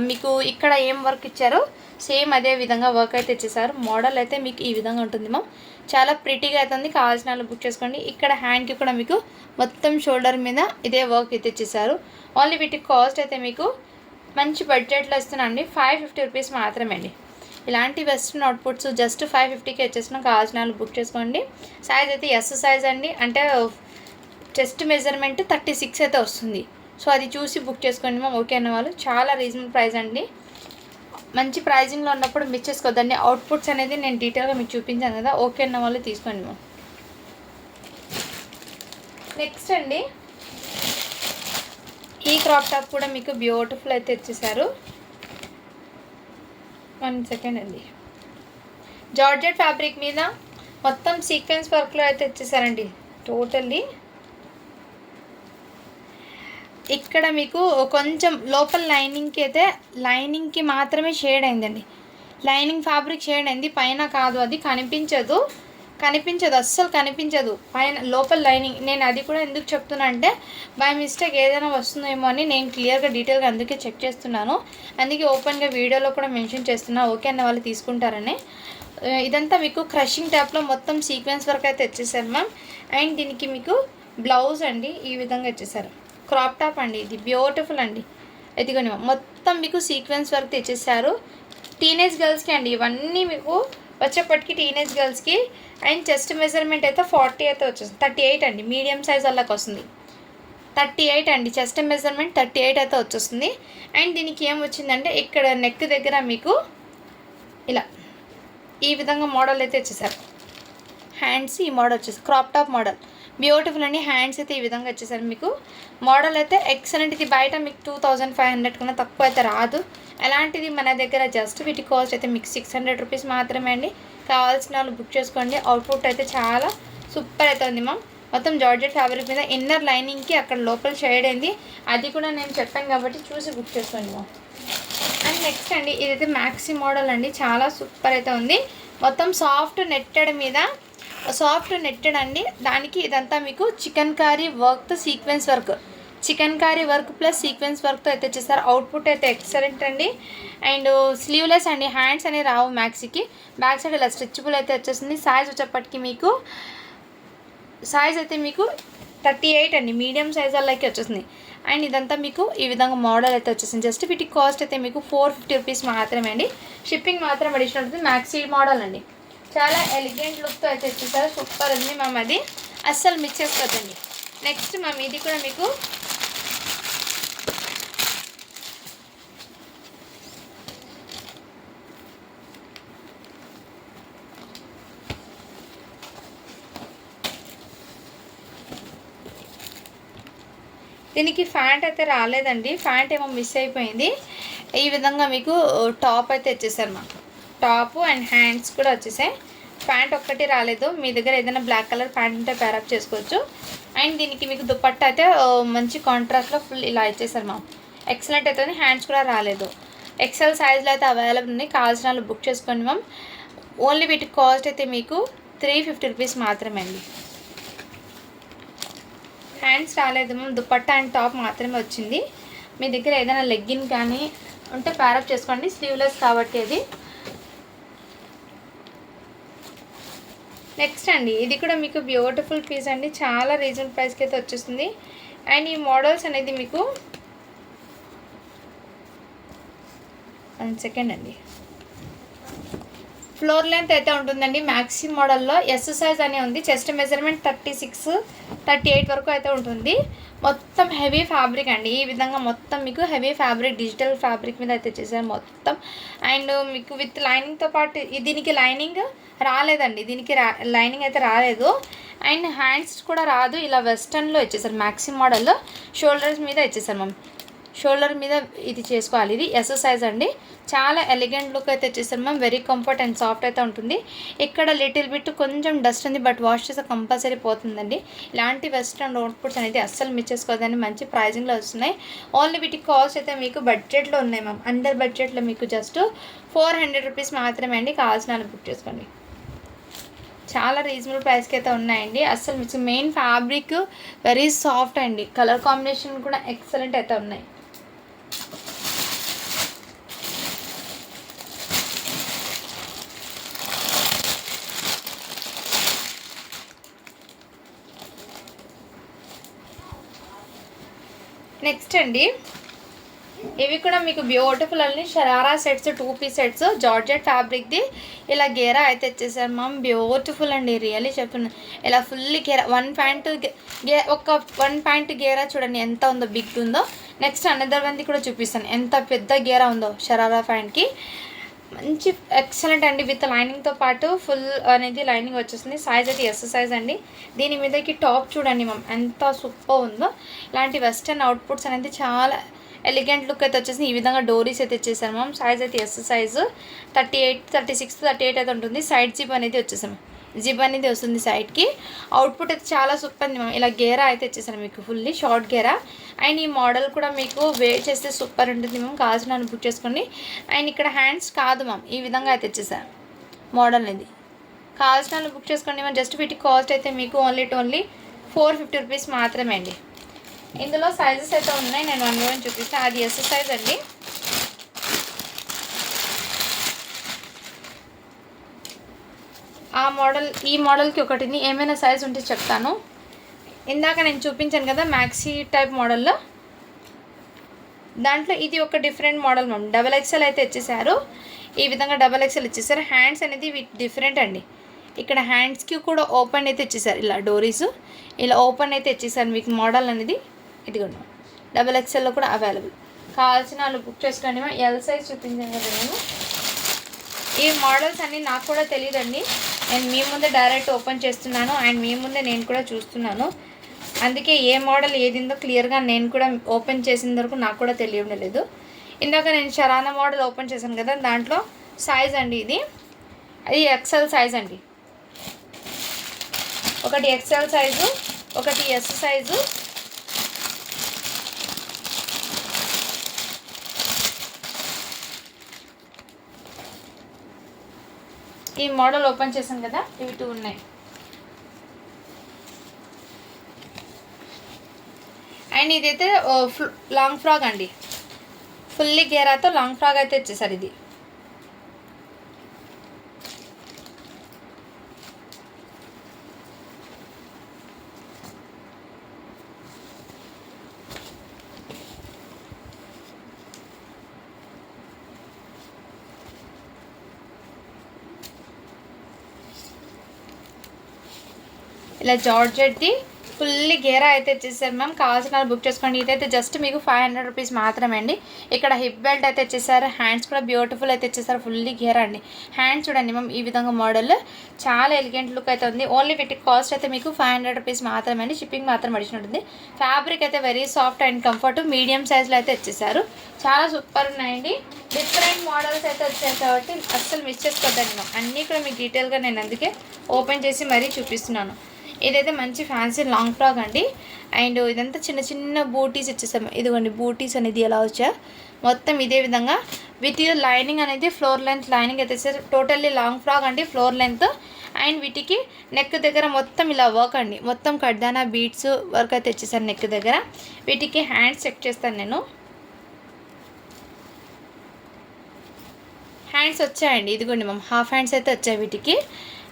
మీకు ఇక్కడ ఏం వర్క్ ఇచ్చారో సేమ్ అదే విధంగా వర్క్ అయితే ఇచ్చేసారు. మోడల్ అయితే మీకు ఈ విధంగా ఉంటుంది మ్యామ్. చాలా ప్రిటీగా అవుతుంది. కావాల్సిన వాళ్ళు బుక్ చేసుకోండి. ఇక్కడ హ్యాండ్కి కూడా మీకు మొత్తం షోల్డర్ మీద ఇదే వర్క్ అయితే ఇచ్చేసారు. ఓన్లీ వీటి కాస్ట్ అయితే మీకు మంచి బడ్జెట్లో ఇస్తున్నాండి, 550 రూపీస్ మాత్రమే అండి. ఇలాంటి వెస్ట్రన్ అవుట్పుట్స్ జస్ట్ 550కి వచ్చేసిన. కావాల్సిన వాళ్ళు బుక్ చేసుకోండి. సైజ్ అయితే ఎస్ సైజ్ అండి, అంటే చెస్ట్ మెజర్మెంట్ 36 అయితే వస్తుంది. సో అది చూసి బుక్ చేసుకోండి మ్యామ్. ఓకే అన్న వాళ్ళు చాలా రీజనబుల్ ప్రైస్ అండి. మంచి ప్రైజింగ్లో ఉన్నప్పుడు మిస్ చేసుకోవద్దండి. అవుట్పుట్స్ అనేది నేను డీటెయిల్గా మీకు చూపించాను కదా. ఓకే అన్న వాళ్ళు తీసుకోండి మ్యామ్. నెక్స్ట్ అండి, ఈ క్రాప్ టాప్ కూడా మీకు బ్యూటిఫుల్ అయితే ఇచ్చేసారు. 1 సెకండ్ అండి. జార్జెట్ ఫ్యాబ్రిక్ మీద మొత్తం సీక్వెన్స్ వర్క్లో అయితే ఇచ్చేసారండి టోటల్లీ. ఇక్కడ మీకు కొంచెం లోపల లైనింగ్కి అయితే లైనింగ్కి మాత్రమే షేడ్ అయిందండి. లైనింగ్ ఫ్యాబ్రిక్ షేడ్ అయింది, పైన కాదు. అది కనిపించదు, అస్సలు కనిపించదు పైన లోపల లైనింగ్. నేను అది కూడా ఎందుకు చెప్తున్నా అంటే బై మిస్టేక్ ఏదైనా వస్తుందేమో అని నేను క్లియర్గా డీటెయిల్గా అందుకే చెక్ చేస్తున్నాను. అందుకే ఓపెన్గా వీడియోలో కూడా మెన్షన్ చేస్తున్నా. ఓకే అన్న వాళ్ళు తీసుకుంటారని. ఇదంతా మీకు క్రషింగ్ టైప్లో మొత్తం సీక్వెన్స్ వర్క్ అయితే వచ్చేసారు మ్యామ్. అండ్ దీనికి మీకు బ్లౌజ్ అండి ఈ విధంగా వచ్చేసారు. క్రాప్ టాప్ అండి, ఇది బ్యూటిఫుల్ అండి. ఎదిగోని మొత్తం మీకు సీక్వెన్స్ వర్క్ తెచ్చేసారు. టీనేజ్ గర్ల్స్కి అండి ఇవన్నీ మీకు వచ్చేప్పటికి, టీనేజ్ గర్ల్స్కి. అండ్ చెస్ట్ మెజర్మెంట్ అయితే 40 అయితే వచ్చేస్తుంది. 38 అండి, మీడియం సైజ్ వాళ్ళకి వస్తుంది. 38 అండి, చెస్ట్ మెజర్మెంట్ 38 అయితే వచ్చేస్తుంది. అండ్ దీనికి ఏం వచ్చిందంటే ఇక్కడ నెక్ దగ్గర మీకు ఇలా ఈ విధంగా మోడల్ అయితే వచ్చేసారు. హ్యాండ్స్ ఈ మోడల్ వచ్చేసి క్రాప్ టాప్ మోడల్ బ్యూటిఫుల్ అండి. హ్యాండ్స్ అయితే ఈ విధంగా వచ్చేసారు మీకు. మోడల్ అయితే ఎక్సలెంట్. ఇది బయట మీకు 2500 కన్నా తక్కువ అయితే రాదు. అలాంటిది మన దగ్గర జస్ట్ వీటి కాస్ట్ అయితే మీకు 600 రూపీస్ మాత్రమే అండి. కావాల్సిన వాళ్ళు బుక్ చేసుకోండి. అవుట్పుట్ అయితే చాలా సూపర్ అయితే ఉంది మ్యామ్. మొత్తం జార్జెట్ ఫ్యాబ్రిక్ మీద ఇన్నర్ లైనింగ్కి అక్కడ లోపల షేడ్ అయింది, అది కూడా నేను చెప్పాను కాబట్టి చూసి బుక్ చేసుకోండి మ్యామ్. అండ్ నెక్స్ట్ అండి, ఇదైతే మ్యాక్సీ మోడల్ అండి, చాలా సూపర్ అయితే ఉంది. మొత్తం సాఫ్ట్ నెట్టెడ్ అండి. దానికి ఇదంతా మీకు చికెన్ కారీ వర్క్తో sequence work, chikankari work plus sequence వర్క్తో అయితే వచ్చేసారు. అవుట్పుట్ అయితే ఎక్సలెంట్ అండి. అండ్ స్లీవ్లెస్ అండి, హ్యాండ్స్ అనేవి రావు మ్యాక్సీకి. బ్యాక్ సైడ్ ఇలా స్ట్రెచబుల్ అయితే వచ్చేస్తుంది. సైజ్ వచ్చేప్పటికి మీకు సైజ్ అయితే మీకు 38 అండి, మీడియం సైజ్ వాళ్ళకి వచ్చేసింది. అండ్ ఇదంతా మీకు ఈ విధంగా మోడల్ అయితే వచ్చేసింది. జస్ట్ వీటి కాస్ట్ అయితే మీకు 450 రూపీస్ మాత్రమే అండి. షిప్పింగ్ మాత్రం అడిషనల్ ఉంటుంది. మ్యాక్సీ మోడల్ అండి, చాలా ఎలిగెంట్ లుక్తో అయితే వచ్చేసారు. సూపర్ ఉంది మ్యామ్, అది అస్సలు మిస్ చేసుకోవద్దండి. నెక్స్ట్ మ్యామ్, ఇది కూడా మీకు దీనికి ఫ్యాంట్ అయితే రాలేదండి, ఫ్యాంట్ ఏమో మిస్ అయిపోయింది. ఈ విధంగా మీకు టాప్ అయితే వచ్చేసారు మా టాపు అండ్ హ్యాండ్స్ కూడా వచ్చేసాయి. ప్యాంట్ ఒక్కటి రాలేదు. మీ దగ్గర ఏదైనా బ్లాక్ కలర్ ప్యాంట్ ఉంటే ప్యారప్ చేసుకోవచ్చు. అండ్ దీనికి మీకు దుపట్టా అయితే మంచి కాంట్రాస్ట్లో ఫుల్ ఇలా ఇచ్చేసారు మా. ఎక్సలెంట్ అయితే హ్యాండ్స్ కూడా రాలేదు. ఎక్సెల్ సైజ్లో అయితే అవైలబుల్ ఉన్నాయి. కావాల్సిన వాళ్ళు బుక్ చేసుకోండి మ్యామ్. ఓన్లీ వీటి కాస్ట్ అయితే మీకు 350 రూపీస్ మాత్రమే అండి. హ్యాండ్స్ రాలేదు మ్యామ్, దుపట్టా అండ్ టాప్ మాత్రమే వచ్చింది. మీ దగ్గర ఏదైనా లెగ్గిన్ కానీ ఉంటే ప్యారప్ చేసుకోండి, స్లీవ్లెస్ కాబట్టి అది. నెక్స్ట్ అండి, ఇది కూడా మీకు బ్యూటిఫుల్ పీస్ అండి, చాలా రీజనబుల్ ప్రైస్కి అయితే వచ్చేస్తుంది. అండ్ ఈ మోడల్స్ అనేది మీకు 1 సెకండ్ అండి, ఫ్లోర్ లెంత్ అయితే ఉంటుందండి. మ్యాక్సీ మోడల్లో ఎస్ సైజ్ అనే ఉంది. చెస్ట్ మెజర్మెంట్ 36, 38 వరకు అయితే ఉంటుంది. మొత్తం హెవీ ఫ్యాబ్రిక్ అండి. ఈ విధంగా మొత్తం మీకు హెవీ ఫ్యాబ్రిక్, డిజిటల్ ఫ్యాబ్రిక్ మీద అయితే చేశారు మొత్తం. అండ్ మీకు విత్ లైనింగ్తో పాటు దీనికి లైనింగ్ రాలేదండి, దీనికి లైనింగ్ అయితే రాలేదు. అండ్ హ్యాండ్స్ కూడా రాదు, ఇలా వెస్టర్న్లో ఇచ్చేసారు. మ్యాక్సీ మోడల్లో షోల్డర్స్ మీద ఇచ్చేసారు మ్యామ్. షోల్డర్ మీద ఇది చేసుకోవాలి. ఇది ఎస్ సైజ్ అండి, చాలా ఎలిగెంట్ లుక్ అయితే వచ్చేసారు ma'am. Very comfort and soft అయితే ఉంటుంది. ఇక్కడ లిటిల్ బిట్ కొంచెం డస్ట్ ఉంది, బట్ వాష్ చేస్తే కంపల్సరీ పోతుందండి. ఇలాంటి వెస్ట్రన్ అవుట్పుట్స్ అనేది అస్సలు మిస్ చేసుకోవద్దని, మంచి ప్రైజింగ్లో వస్తున్నాయి. ఓన్లీ వీటి కాస్ట్ అయితే మీకు బడ్జెట్లో ఉన్నాయి మ్యామ్. అండర్ బడ్జెట్లో మీకు జస్ట్ 400 రూపీస్ మాత్రమే అండి. కావాల్సిన బుక్ చేసుకోండి. చాలా రీజనబుల్ ప్రైస్కి అయితే ఉన్నాయండి. అస్సలు మీకు మెయిన్ ఫ్యాబ్రిక్ వెరీ సాఫ్ట్ అండి. కలర్ కాంబినేషన్ కూడా ఎక్సలెంట్ అయితే ఉన్నాయి. నెక్స్ట్ అండి, ఇవి కూడా మీకు బ్యూటిఫుల్ అండి sharara sets, 2 piece sets, georgette ఫ్యాబ్రిక్ది. ఇలా గేరా అయితే ఇచ్చేసారు మ్యామ్. బ్యూటిఫుల్ అండి, రియల్లీ చెప్తున్నాను. ఇలా ఫుల్లీ గేరా, వన్ ప్యాంట్ గేరా చూడండి ఎంత ఉందో, బిగ్ ఉందో. నెక్స్ట్ అనదర్ వన్ది కూడా చూపిస్తాను ఎంత పెద్ద గేరా ఉందో షరారా ప్యాంట్కి. మంచి ఎక్సలెంట్ అండి, విత్ లైనింగ్తో పాటు ఫుల్ అనేది లైనింగ్ వచ్చేస్తుంది. సైజ్ అయితే ఎస్ సైజ్ అండి. దీని మీదకి టాప్ చూడండి మ్యామ్ ఎంత సూపర్ ఉందో. ఇలాంటి వెస్టర్న్ అవుట్పుట్స్ అనేది చాలా ఎలిగెంట్ లుక్ అయితే వచ్చేసి ఈ విధంగా డోరీస్ అయితే ఇచ్చేసాను మ్యామ్. సైజ్ అయితే ఎస్ సైజు 38, 36, 38 అయితే ఉంటుంది. సైడ్ జిప్ అనేది వచ్చేసాము, జిప్ అనేది వస్తుంది సైడ్కి. అవుట్పుట్ అయితే చాలా సూపర్ ఉంది మ్యామ్. ఇలా గేరా అయితే ఇచ్చేసాను మీకు, ఫుల్లీ షార్ట్ గేరా. అండ్ ఈ మోడల్ కూడా మీకు వేర్ చేస్తే సూపర్ ఉంటుంది మ్యామ్. కావాల్సిన బుక్ చేసుకోండి. అండ్ ఇక్కడ హ్యాండ్స్ కాదు మ్యామ్, ఈ విధంగా అయితే ఇచ్చేసాను మోడల్ అనేది. కావాల్సిన బుక్ చేసుకోండి మ్యామ్. జస్ట్ వీటి కాస్ట్ అయితే మీకు ఓన్లీ 450 రూపీస్ మాత్రమే అండి. ఇందులో సైజెస్ అయితే ఉన్నాయి, నేను వన్ వన్ చూపిస్తాను. అది ఎస్ సైజ్ అండి. ఈ మోడల్కి ఒకటిని ఏమైనా సైజ్ ఉంటే చెప్తాను. ఇందాక నేను చూపించాను కదా మ్యాక్సీ టైప్ మోడల్లో, దాంట్లో ఇది ఒక డిఫరెంట్ మోడల్ మ్యామ్. XXL అయితే ఇచ్చేసారు, ఈ విధంగా XXL ఇచ్చేసారు. హ్యాండ్స్ అనేది డిఫరెంట్ అండి. ఇక్కడ హ్యాండ్స్కి కూడా ఓపెన్ అయితే ఇచ్చేసారు, ఇలా డోరీస్ ఇలా ఓపెన్ అయితే ఇచ్చేసారు మీకు. మోడల్ అనేది ఇదిగోండి, XXLలో కూడా అవైలబుల్. కావాల్సిన వాళ్ళు బుక్ చేసుకోండి. ఎల్ సైజ్ చూపించాను కదా నేను. ఈ మోడల్స్ అన్నీ నాకు కూడా తెలియదండి, నేను మీ ముందే డైరెక్ట్ ఓపెన్ చేస్తున్నాను అండ్ మీ ముందే నేను కూడా చూస్తున్నాను. అందుకే ఏ మోడల్ ఏదిందో క్లియర్గా నేను కూడా ఓపెన్ చేసిన వరకు నాకు కూడా తెలియడం లేదు. ఇందాక నేను షరానా మోడల్ ఓపెన్ చేశాను కదా, దాంట్లో సైజ్ అండి ఇది XL సైజ్ అండి. ఒకటి XL సైజు, ఒకటి ఎస్ సైజు. ఈ మోడల్ ఓపెన్ చేశాను కదా, ఇవి 2 ఉన్నాయి. అండ్ ఇదైతే లాంగ్ ఫ్రాక్ అండి, ఫుల్లీ గేరాతో లాంగ్ ఫ్రాక్ అయితే ఇచ్చేసారు ఇది. ఇలా జార్జెట్ది ఫుల్లీ గేరా అయితే ఇచ్చేసారు మ్యామ్. కావాల్సిన బుక్ చేసుకోండి. ఇదైతే జస్ట్ మీకు 500 రూపీస్ మాత్రమే అండి. ఇక్కడ హిప్ బెల్ట్ అయితే ఇచ్చేసారు. హ్యాండ్స్ కూడా బ్యూటిఫుల్ అయితే ఇచ్చేసారు, ఫుల్లీ గేరా అండి. హ్యాండ్స్ చూడండి మ్యామ్, ఈ విధంగా మోడల్ చాలా ఎలిగెంట్ లుక్ అయితే ఉంది. ఓన్లీ వీటి కాస్ట్ అయితే మీకు 500 రూపీస్ మాత్రమే అండి. షిప్పింగ్ మాత్రం అడిషన్ ఉంటుంది. ఫ్యాబ్రిక్ అయితే very soft and comfort, medium సైజ్లో అయితే ఇచ్చేసారు. చాలా సూపర్ ఉన్నాయండి. డిఫరెంట్ మోడల్స్ అయితే వచ్చాయి కాబట్టి అస్సలు మిస్ చేసుకోవద్దండి మ్యామ్. అన్నీ కూడా మీకు డీటెయిల్గా నేను అందుకే ఓపెన్ చేసి మరీ చూపిస్తున్నాను. ఇదైతే మంచి ఫ్యాన్సీ లాంగ్ ఫ్రాక్ అండి. అండ్ ఇదంతా చిన్న చిన్న బూటీస్ ఇచ్చేసాము. ఇదిగోండి బూటీస్ అనేది ఎలా వచ్చా మొత్తం ఇదే విధంగా విత్ లైనింగ్ అనేది ఫ్లోర్ లెంత్ లైనింగ్ అయితే ఇచ్చేసారు. టోటల్లీ లాంగ్ ఫ్రాక్ అండి, ఫ్లోర్ లెంత్. అండ్ వీటికి నెక్ దగ్గర మొత్తం ఇలా వర్క్ అండి, మొత్తం కడ్దానా బీడ్స్ వర్క్ అయితే ఇచ్చేసారు నెక్ దగ్గర. వీటికి హ్యాండ్స్ చెక్ చేస్తాను నేను. హ్యాండ్స్ వచ్చాయండి, ఇదిగోండి మ్యామ్. హాఫ్ హ్యాండ్స్ అయితే వచ్చాయి వీటికి,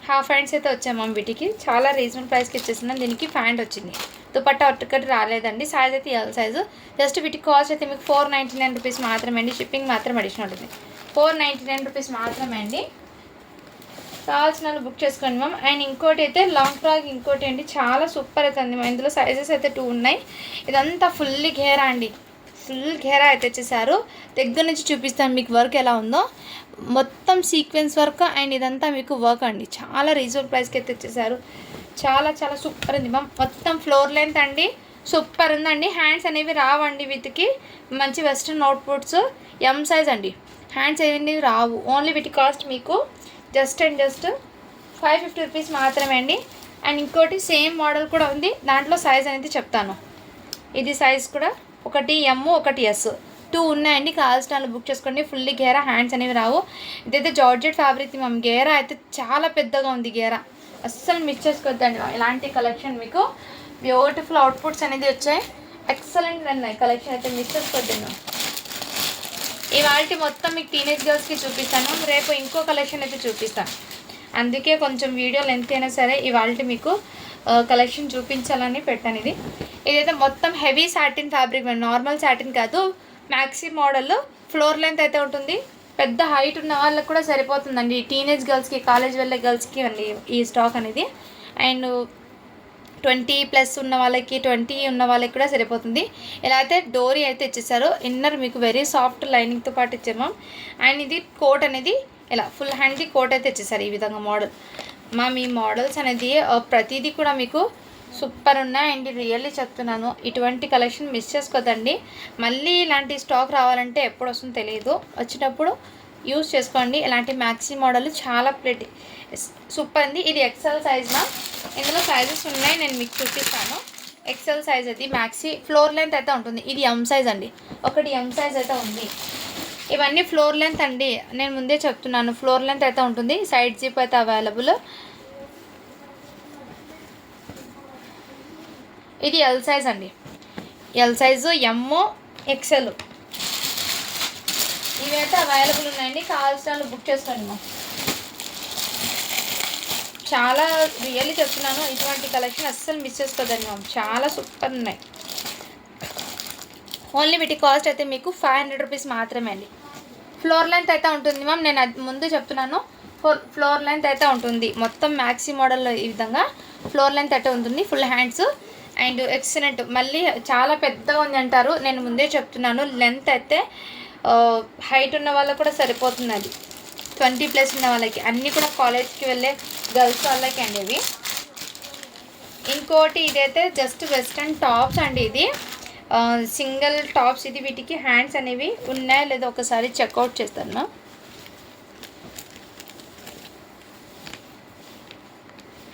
హాఫ్ హ్యాండ్స్ అయితే వచ్చాయి మ్యామ్. వీటికి చాలా రీజనబుల్ ప్రైస్కి ఇచ్చేస్తున్నాం. దీనికి ప్యాంట్ వచ్చింది, దుపట్టా ఒక్కటి రాలేదండి. సైజ్ అయితే ఎల్ సైజు. జస్ట్ వీటికి కాస్ట్ అయితే మీకు 499 రూపీస్ మాత్రమే అండి. షిప్పింగ్ మాత్రం అడిషన్ ఉంటుంది. 499 రూపీస్ మాత్రమే అండి. కావాల్సిన వాళ్ళు బుక్ చేసుకోండి మ్యామ్. అండ్ ఇంకోటి అయితే లాంగ్ ఫ్రాక్ ఇంకోటి అండి, చాలా సూపర్ అయితే ఉంది. ఇందులో సైజెస్ అయితే 2 ఉన్నాయి. ఇదంతా ఫుల్లీ ఘేరా అండి, ఫుల్ ఘేరా అయితే వచ్చేసారు. దగ్గర నుంచి చూపిస్తాను మీకు వర్క్ ఎలా ఉందో. మొత్తం సీక్వెన్స్ వర్క్ అండ్ ఇదంతా మీకు వర్క్ అండి. చాలా రీజనబుల్ ప్రైస్కి అయితే వచ్చేసారు. చాలా చాలా సూపర్ ఉంది మ్యామ్. మొత్తం ఫ్లోర్ లెంత్ అండి, సూపర్ ఉందండి. హ్యాండ్స్ అనేవి రావండి వీటికి. మంచి వెస్ట్రన్ అవుట్పుట్స్, ఎం సైజ్ అండి. హ్యాండ్స్ ఏవి రావు. ఓన్లీ వీటి కాస్ట్ మీకు జస్ట్ 550 రూపీస్ మాత్రమే అండి. అండ్ ఇంకోటి సేమ్ మోడల్ కూడా ఉంది, దాంట్లో సైజ్ అనేది చెప్తాను. ఇది సైజ్ కూడా ఒకటి ఎమ్ ఒకటి ఎస్ 2 ఉన్నాయండి. కావాల్సిన వాళ్ళు బుక్ చేసుకోండి. ఫుల్లీ గేరా, హ్యాండ్స్ అనేవి రావు. ఇదైతే జార్జెట్ ఫ్యాబ్రిక్ మ్యామ్. గేరా అయితే చాలా పెద్దగా ఉంది గేరా, అస్సలు మిస్ చేసుకోవద్దండి. ఇలాంటి కలెక్షన్ మీకు బ్యూటిఫుల్ అవుట్పుట్స్ అనేది వచ్చాయి. ఎక్సలెంట్ ఉన్నాయి కలెక్షన్ అయితే, మిస్ చేసుకోవద్దండి. ఇవాళ మొత్తం మీకు టీనేజ్ గర్ల్స్కి చూపిస్తాను, రేపు ఇంకో కలెక్షన్ అయితే చూపిస్తాను. అందుకే కొంచెం వీడియో లెంత్ అయినా సరే ఇవాళ మీకు కలెక్షన్ చూపించాలని పెట్టాను. ఇదైతే మొత్తం heavy satin fabric, normal satin కాదు, మ్యాక్సీ మోడల్. ఫ్లోర్ లెంత్ అయితే ఉంటుంది. పెద్ద హైట్ ఉన్న వాళ్ళకి కూడా సరిపోతుందండి. టీనేజ్ గర్ల్స్కి, కాలేజ్ వెళ్ళే గర్ల్స్కి అండి ఈ స్టాక్ అనేది. అండ్ 20+ ఉన్న వాళ్ళకి, 20 ఉన్న వాళ్ళకి కూడా సరిపోతుంది. ఇలా అయితే డోరీ అయితే ఇచ్చేసారు. ఇన్నర్ మీకు వెరీ సాఫ్ట్ లైనింగ్తో పాటు ఇచ్చాము. అండ్ ఇది కోట్ అనేది ఇలా ఫుల్ హ్యాండ్కి కోట్ అయితే ఇచ్చేసారు. ఈ విధంగా మోడల్ మీ మోడల్స్ అనేది ప్రతిదీ కూడా మీకు సూపర్ ఉన్నాయండి. రియల్లీ చెప్తున్నాను, ఇటువంటి కలెక్షన్ మిస్ చేసుకోదండి. మళ్ళీ ఇలాంటి స్టాక్ రావాలంటే ఎప్పుడు వస్తుందో తెలియదు, వచ్చినప్పుడు యూస్ చేసుకోండి. ఇలాంటి మ్యాక్సీ మోడల్ చాలా ప్లేట్ సూపర్ ఉంది. ఇది ఎక్సెల్ సైజ్ ఇందులో సైజెస్ ఉన్నాయి, నేను మీకు చూపిస్తాను. ఎక్సెల్ సైజ్ అది మ్యాక్సీ ఫ్లోర్ లెంత్ అయితే ఉంటుంది. ఇది ఎం సైజ్ అండి, ఒకటి ఎం సైజ్ అయితే ఉంది. ఇవన్నీ ఫ్లోర్ లెంత్ అండి, నేను ముందే చెప్తున్నాను, ఫ్లోర్ లెంత్ అయితే ఉంటుంది. సైడ్ జిప్ అయితే అవైలబుల్. ఇది ఎల్ సైజ్ అండి, ఎల్ సైజు, ఎమ్, ఎక్సెల్ ఇవైతే అవైలబుల్ ఉన్నాయండి. కావాల్సిన బుక్ చేసుకోండి. చాలా రియల్లీ చెప్తున్నాను, ఇటువంటి కలెక్షన్ అస్సలు మిస్ చేసుకోదండి చాలా సూపర్ ఉన్నాయి. ఓన్లీ వీటి కాస్ట్ అయితే మీకు 500 రూపీస్ మాత్రమే అండి. ఫ్లోర్ లెంత్ అయితే ఉంటుంది మ్యామ్, నేను అది ముందు చెప్తున్నాను. ఫ్లోర్ లెంత్ అయితే ఉంటుంది. మొత్తం మ్యాక్సీ మోడల్లో ఈ విధంగా ఫ్లోర్ లెంత్ అయితే ఉంటుంది. Full hands and excellent. మళ్ళీ చాలా పెద్దగా ఉంది అంటారు, నేను ముందే చెప్తున్నాను. లెంత్ అయితే హైట్ ఉన్న వాళ్ళకి కూడా సరిపోతుంది. అది 20+ ఉన్న వాళ్ళకి, అన్నీ కూడా కాలేజ్కి వెళ్ళే గర్ల్స్ వాళ్ళకి అండి ఇవి. ఇంకోటి ఇదైతే జస్ట్ వెస్ట్రన్ టాప్స్ అండి. ఇది సింగిల్ టాప్స్. ఇది వీటికి హ్యాండ్స్ అనేవి ఉన్నాయో లేదో ఒకసారి చెక్అవుట్ చేస్తాను.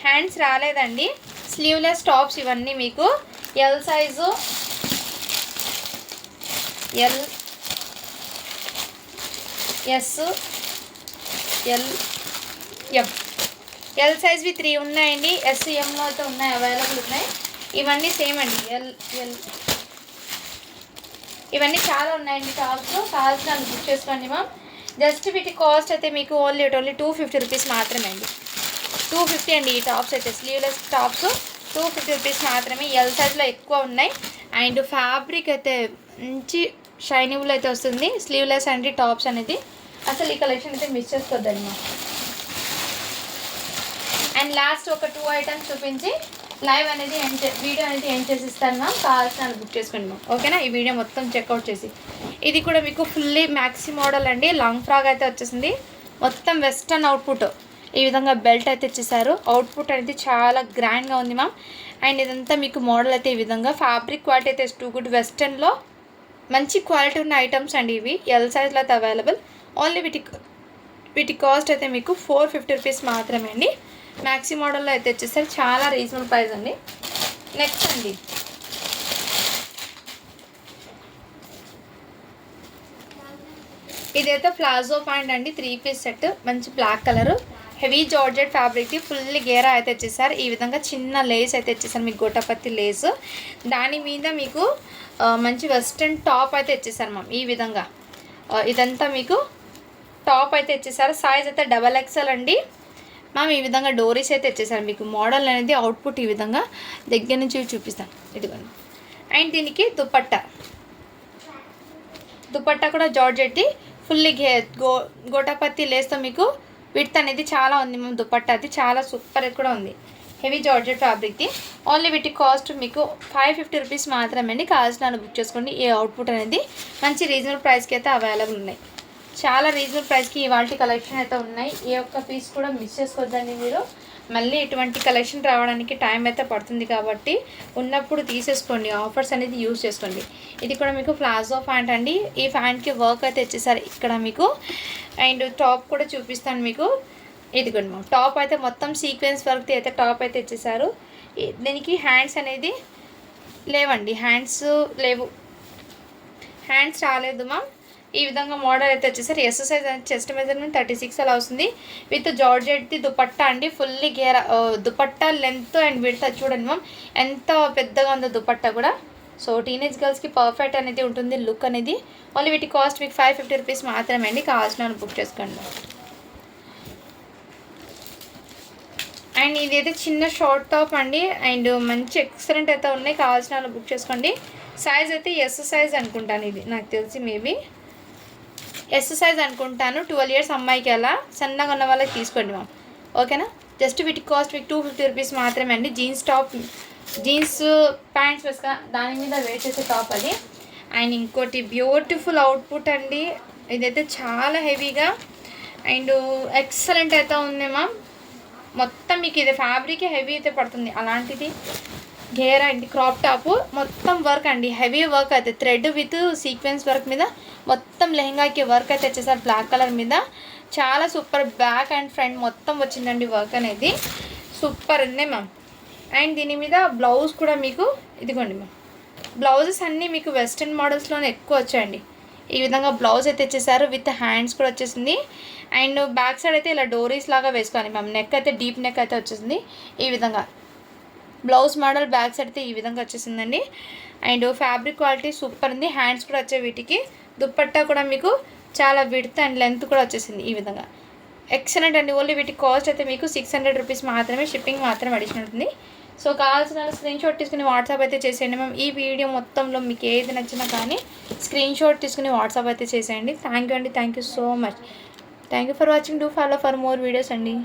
హ్యాండ్స్ రాలేదండి. స్లీవ్లెస్ టాప్స్ ఇవన్నీ మీకు L size, L, S, L, M. L సైజ్వి 3 ఉన్నాయండి. ఎస్, ఎంలో అయితే ఉన్నాయి, అవైలబుల్ ఉన్నాయి. ఇవన్నీ సేమ్ అండి, ఎల్, ఇవన్నీ చాలా ఉన్నాయండి టాప్స్. కావాల్సిన బుక్ చేసుకోండి మ్యామ్. జస్ట్ వీటి కాస్ట్ అయితే మీకు ఓన్లీ 250 రూపీస్ మాత్రమే అండి. 250 అండి ఈ టాప్స్ అయితే. స్లీవ్లెస్ టాప్స్ 250 రూపీస్ మాత్రమే. ఎల్ సైజ్లో ఎక్కువ ఉన్నాయి. అండ్ ఫ్యాబ్రిక్ అయితే మంచి షైనింగ్లో అయితే వస్తుంది. స్లీవ్లెస్ అండి టాప్స్ అనేది. అసలు ఈ కలెక్షన్ అయితే మిస్ చేసుకోవద్దండి మ్యామ్. అండ్ లాస్ట్ ఒక 2 ఐటమ్స్ చూపించి లైవ్ అనేది వీడియో అనేది ఏం చేసి ఇస్తాను మ్యామ్. కావాల్సిన బుక్ చేసుకోండి మ్యామ్, ఓకేనా. ఈ వీడియో మొత్తం చెక్అవుట్ చేసి, ఇది కూడా మీకు ఫుల్లీ మ్యాక్సీ మోడల్ అండి. లాంగ్ ఫ్రాక్ అయితే వచ్చేసింది. మొత్తం వెస్టర్న్ అవుట్పుట్. ఈ విధంగా బెల్ట్ అయితే ఇచ్చేసారు. అవుట్పుట్ అనేది చాలా గ్రాండ్గా ఉంది మ్యామ్. అండ్ ఇదంతా మీకు మోడల్ అయితే ఈ విధంగా. ఫ్యాబ్రిక్ క్వాలిటీ అయితే టూ గుడ్. వెస్టర్న్లో మంచి క్వాలిటీ ఉన్న ఐటమ్స్ అండి ఇవి. ఎల్ సైజ్లో అయితే అవైలబుల్. ఓన్లీ వీటి కాస్ట్ అయితే మీకు 450 రూపీస్ మాత్రమే అండి. మ్యాక్సీ మోడల్లో అయితే వచ్చేసరికి చాలా రీజనబుల్ ప్రైస్ అండి. నెక్స్ట్ అండి, ఇదైతే ప్లాజో ప్యాంట్ అండి. 3 పీస్ సెట్, మంచి బ్లాక్ కలర్, హెవీ జార్జెట్ ఫ్యాబ్రిక్కి ఫుల్లీ గేరా అయితే వచ్చేసారు. ఈ విధంగా చిన్న లేస్ అయితే వచ్చేసారు మీకు, గోటపత్తి లేస్. దాని మీద మీకు మంచి వెస్ట్రన్ టాప్ అయితే ఇచ్చేసారు మ్యామ్. ఈ విధంగా ఇదంతా మీకు టాప్ అయితే ఇచ్చేసారు. సైజ్ అయితే XXL అండి మ్యామ్. ఈ విధంగా డోరీస్ అయితే ఇచ్చేసారు మీకు. మోడల్ అనేది అవుట్పుట్ ఈ విధంగా దగ్గర నుంచి చూపిస్తాను, ఇదిగోండి. అండ్ దీనికి దుపట్టా కూడా జార్జెట్ ఫుల్లీ గోటాపత్తి లేస్తో మీకు విడ్త్ అనేది చాలా ఉంది మ్యామ్. దుపట్టా అది చాలా సూపర్ కూడా ఉంది. హెవీ జార్జెట్ ఫ్యాబ్రిక్ది. ఓన్లీ వీటి కాస్ట్ మీకు 550 రూపీస్ మాత్రమే అండి. కావాల్సిన బుక్ చేసుకోండి. ఈ అవుట్పుట్ అనేది మంచి రీజనబుల్ ప్రైస్కి అయితే అవైలబుల్ ఉన్నాయి. చాలా రీజనబుల్ ప్రైస్కి ఇవాళ కలెక్షన్ అయితే ఉన్నాయి. ఏ ఒక్క పీస్ కూడా మిస్ చేసుకోవద్దండి మీరు. మళ్ళీ ఇటువంటి కలెక్షన్ రావడానికి టైం అయితే పడుతుంది కాబట్టి ఉన్నప్పుడు తీసేసుకోండి. ఆఫర్స్ అనేది యూజ్ చేసుకోండి. ఇది కూడా మీకు ప్లాజో ప్యాంట్ అండి. ఈ ప్యాంట్కి వర్క్ అయితే వచ్చేసారు ఇక్కడ మీకు. అండ్ టాప్ కూడా చూపిస్తాను మీకు. ఇదిగోండి మ్యామ్. టాప్ అయితే మొత్తం సీక్వెన్స్ వర్క్ది అయితే టాప్ అయితే ఇచ్చేసారు. దీనికి హ్యాండ్స్ అనేది లేవండి, హ్యాండ్స్ లేవు, హ్యాండ్స్ రాలేదు మ్యామ్. ఈ విధంగా మోడల్ అయితే వచ్చేసరి ఎస్ సైజ్ చెస్ట్ మెజర్మెంట్ 36 అలా వస్తుంది. విత్ జార్జెట్ది దుపట్టా అండి. ఫుల్లీ గేరా దుపట్టా లెంత్ అండ్ విడ్త్ చూడండి మ్యామ్ ఎంత పెద్దగా ఉందో దుపట్టా కూడా. సో టీనేజ్ గర్ల్స్కి పర్ఫెక్ట్ అనేది ఉంటుంది లుక్ అనేది. ఓన్లీ వీటి కాస్ట్ మీకు 550 రూపీస్ మాత్రమే అండి. కావాల్సిన వాళ్ళు బుక్ చేసుకోండి. అండ్ ఇదైతే చిన్న షార్ట్ టాప్ అండి. అండ్ మంచి ఎక్సలెంట్ అయితే ఉన్నాయి. కావాల్సిన వాళ్ళు బుక్ చేసుకోండి. సైజ్ అయితే ఎస్ సైజ్ అనుకుంటాను, ఇది నాకు తెలిసి మేబీ ఎస్ సైజ్ అనుకుంటాను. 12 ఇయర్స్ అమ్మాయికి అలా సన్నగా ఉన్న వాళ్ళకి తీసుకోండి మ్యామ్, ఓకేనా. జస్ట్ వీటి కాస్ట్ మీకు 250 రూపీస్ మాత్రమే అండి. జీన్స్ టాప్, జీన్స్ ప్యాంట్స్ వేసుక దాని మీద వేర్ చేసే టాప్ అది. అండ్ ఇంకోటి బ్యూటిఫుల్ అవుట్పుట్ అండి. ఇదైతే చాలా హెవీగా అండ్ ఎక్సలెంట్ అయితే ఉంది మ్యామ్. మొత్తం మీకు ఇది ఫ్యాబ్రిక్ హెవీ అయితే పడుతుంది, అలాంటిది గేర్ అండ్ క్రాప్ టాప్ మొత్తం వర్క్ అండి. హెవీ వర్క్ అయితే థ్రెడ్ విత్ సీక్వెన్స్ వర్క్ మీద మొత్తం లెహంగాకి వర్క్ అయితే వచ్చేసారి బ్లాక్ కలర్ మీద. చాలా సూపర్. బ్యాక్ అండ్ ఫ్రంట్ మొత్తం వచ్చిందండి వర్క్ అనేది. సూపర్ ఉంది మ్యామ్. అండ్ దీని మీద బ్లౌజ్ కూడా మీకు ఇదిగోండి మ్యామ్. బ్లౌజెస్ అన్నీ మీకు వెస్ట్రన్ మోడల్స్లోనే ఎక్కువ వచ్చాయండి. ఈ విధంగా బ్లౌజ్ అయితే వచ్చేసారు విత్ హ్యాండ్స్ కూడా వచ్చేసింది. అండ్ బ్యాక్ సైడ్ అయితే ఇలా డోరీస్ లాగా వేసుకోవాలి మ్యామ్. నెక్ అయితే డీప్ నెక్ అయితే వచ్చేసింది. ఈ విధంగా బ్లౌజ్ మోడల్ బ్యాక్ సైడ్ అయితే ఈ విధంగా వచ్చేసిందండి. అండ్ ఫ్యాబ్రిక్ క్వాలిటీ సూపర్ ఉంది. హ్యాండ్స్ కూడా వచ్చే వీటికి. దుప్పట్టా కూడా మీకు చాలా విడ్త్ అండ్ లెంత్ కూడా వచ్చేసింది ఈ విధంగా. ఎక్సలెంట్ అండి. ఓన్లీ వీటి కాస్ట్ అయితే మీకు 600 రూపీస్ మాత్రమే. షిప్పింగ్ మాత్రం అడిషనల్ ఉంటుంది. సో కావాల్సిన స్క్రీన్ షాట్ తీసుకుని వాట్సాప్ అయితే చేసేయండి మ్యామ్. ఈ వీడియో మొత్తంలో మీకు ఏది నచ్చినా కానీ స్క్రీన్ షాట్ తీసుకుని వాట్సాప్ అయితే చేసేయండి. థ్యాంక్ యూ అండి. Thank you so much. Thank you for watching. Do follow for more videos అండి.